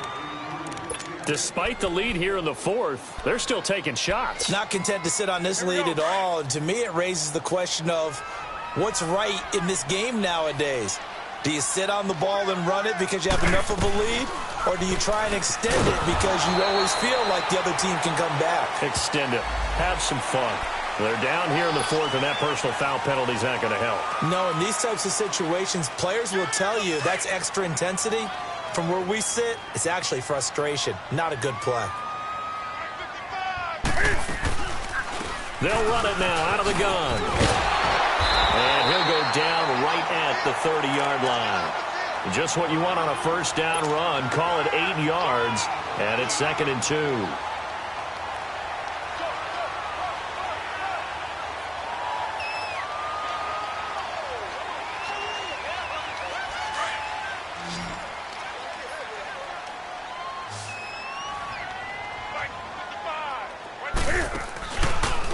Speaker 1: Despite the lead here in the 4th, they're still taking shots.
Speaker 2: Not content to sit on this lead at all. And to me, it raises the question of what's right in this game nowadays. Do you sit on the ball and run it because you have enough of a lead? Or do you try and extend it because you always feel like the other team can come back?
Speaker 1: Extend it. Have some fun. They're down here in the 4th, and that personal foul penalty's not going to help.
Speaker 2: No, in these types of situations, players will tell you that's extra intensity. From where we sit, it's actually frustration, not a good play.
Speaker 1: They'll run it now out of the gun. And he'll go down right at the 30-yard line. Just what you want on a 1st down run. Call it 8 yards, and it's 2nd and 2.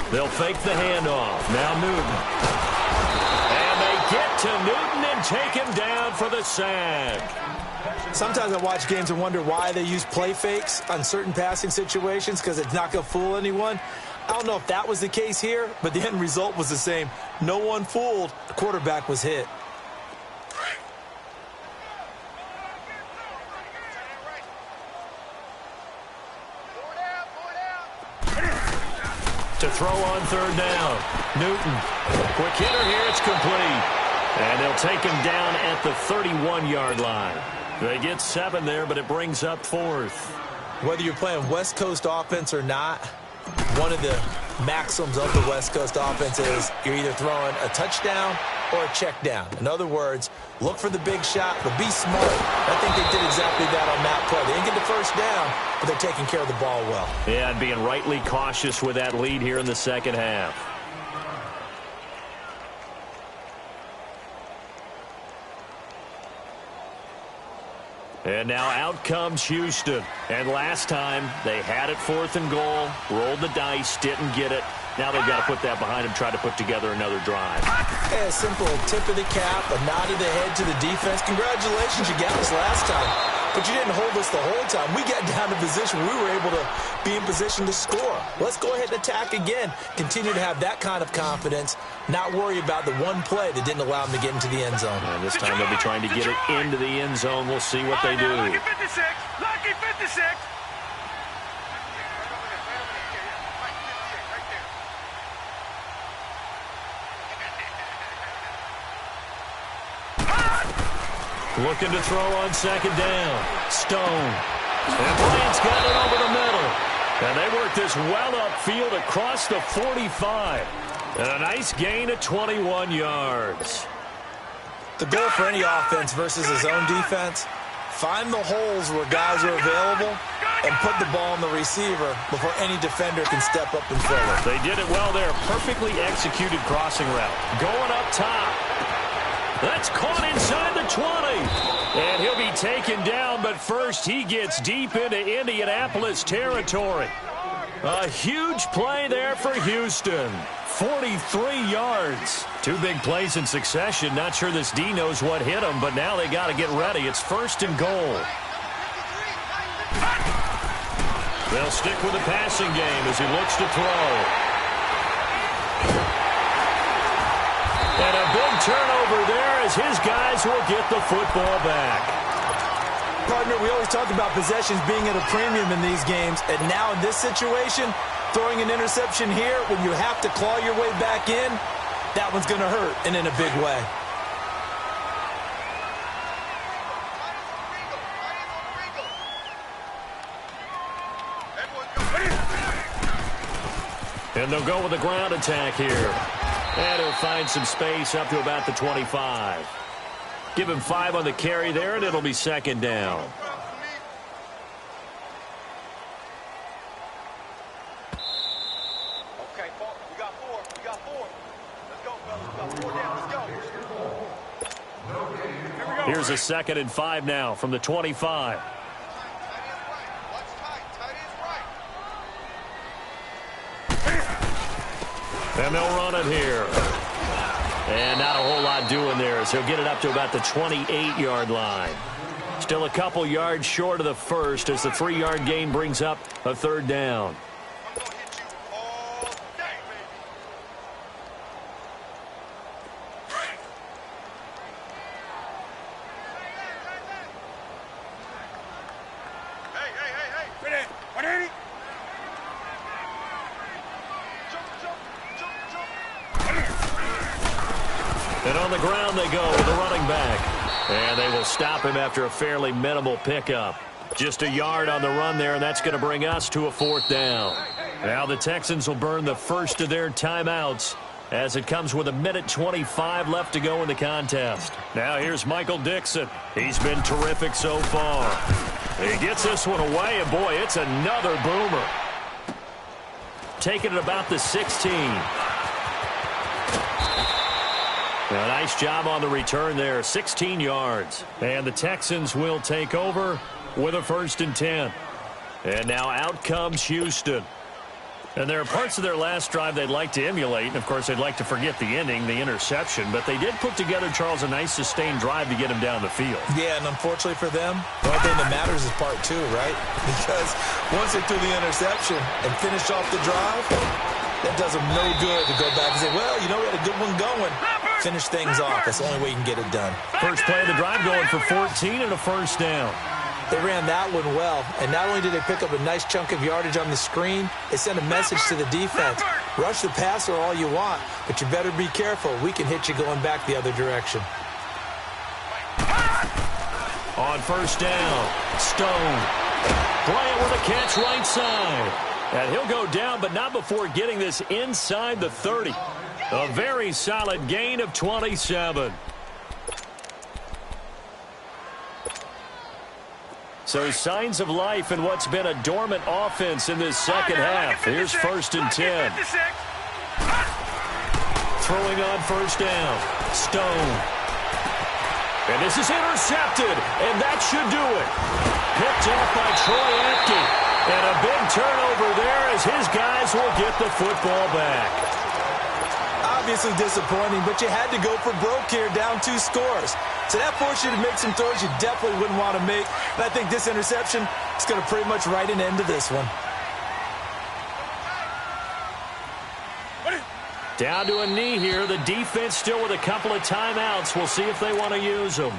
Speaker 1: They'll fake the handoff. Now Newton. And they get to Newton and take him down for the sack.
Speaker 2: Sometimes I watch games and wonder why they use play fakes on certain passing situations because it's not going to fool anyone. I don't know if that was the case here, but the end result was the same. No one fooled. The quarterback was hit.
Speaker 1: throw on third down. Newton, quick hitter here. It's complete. And they'll take him down at the 31-yard line. They get 7 there, but it brings up 4th.
Speaker 2: Whether you're playing West Coast offense or not, one of the maxims of the West Coast offense is you're either throwing a touchdown or a check down. In other words, look for the big shot, but be smart. I think they did exactly that on that play. They didn't get the first down, but they're taking care of the ball well.
Speaker 1: Yeah, and being rightly cautious with that lead here in the second half. And now out comes Houston. And last time, they had it 4th and goal, rolled the dice, didn't get it. Now they've got to put that behind them, try to put together another drive.
Speaker 2: Yeah, a simple tip of the cap, a nod of the head to the defense. Congratulations, you got us last time. But you didn't hold us the whole time. We got down to position where we were able to be in position to score. Let's go ahead and attack again. Continue to have that kind of confidence. Not worry about the one play that didn't allow them to get into the end zone.
Speaker 1: And this time they'll be trying to get it into the end zone. We'll see what they do.
Speaker 3: Lucky 56. Lucky 56.
Speaker 1: Looking to throw on second down. Stone. And Bryant's got it over the middle. And they work this well upfield across the 45. And a nice gain of 21 yards.
Speaker 2: The goal for any offense versus his own defense, find the holes where guys are available and put the ball on the receiver before any defender can step up and fill it.
Speaker 1: They did it well there. Perfectly executed crossing route. Going up top. That's caught inside the 20. And he'll be taken down, but first he gets deep into Indianapolis territory. A huge play there for Houston. 43 yards. 2 big plays in succession. Not sure this D knows what hit him, but now they got to get ready. It's 1st and goal. They'll stick with the passing game as he looks to throw. And a big turnover there as his guys will get the football back.
Speaker 2: Partner, we always talk about possessions being at a premium in these games, and now in this situation, throwing an interception here when you have to claw your way back in, that one's going to hurt, and in a big way.
Speaker 1: And they'll go with the ground attack here. And he'll find some space up to about the 25. Give him 5 on the carry there, and it'll be second down.
Speaker 3: Okay, we got 4. We got 4. Let's go, fellas. We got 4 down. Let's go.
Speaker 1: Here's a 2nd and 5 now from the 25. And they'll run it here. And not a whole lot doing there as he'll get it up to about the 28-yard line. Still a couple yards short of the first as the 3-yard gain brings up a 3rd down. And on the ground they go with the running back. And they will stop him after a fairly minimal pickup. Just a yard on the run there, and that's going to bring us to a 4th down. Now the Texans will burn the first of their timeouts as it comes with 1:25 left to go in the contest. Now here's Michael Dixon. He's been terrific so far. He gets this one away, and boy, it's another boomer. Taking it about the 16. A nice job on the return there, 16 yards. And the Texans will take over with a 1st and 10. And now out comes Houston. And there are parts of their last drive they'd like to emulate. And, of course, they'd like to forget the ending, the interception. But they did put together, Charles, a nice sustained drive to get him down the field.
Speaker 2: Yeah, and unfortunately for them, the only thing that matters is part 2, right? Because once they threw the interception and finished off the drive, that does them no good to go back and say, well, you know, we had a good one going. Finish things off. That's the only way you can get it done.
Speaker 1: First play of the drive going for 14 and a 1st down.
Speaker 2: They ran that one well, and not only did they pick up a nice chunk of yardage on the screen, they sent a message to the defense. Rush the passer all you want, but you better be careful. We can hit you going back the other direction.
Speaker 1: On first down, Stone. Bryant with a catch right side. And he'll go down, but not before getting this inside the 30. A very solid gain of 27. So signs of life in what's been a dormant offense in this second half. Here's first and 10. Throwing on first down. Stone. And this is intercepted, and that should do it. Picked off by Troy Apke. And a big turnover there as his guys will get the football back.
Speaker 2: Obviously disappointing, but you had to go for broke here, down 2 scores. So that forced you to make some throws you definitely wouldn't want to make. And I think this interception is going to pretty much write an end to this one.
Speaker 1: Down to a knee here. The defense still with a couple of timeouts. We'll see if they want to use them.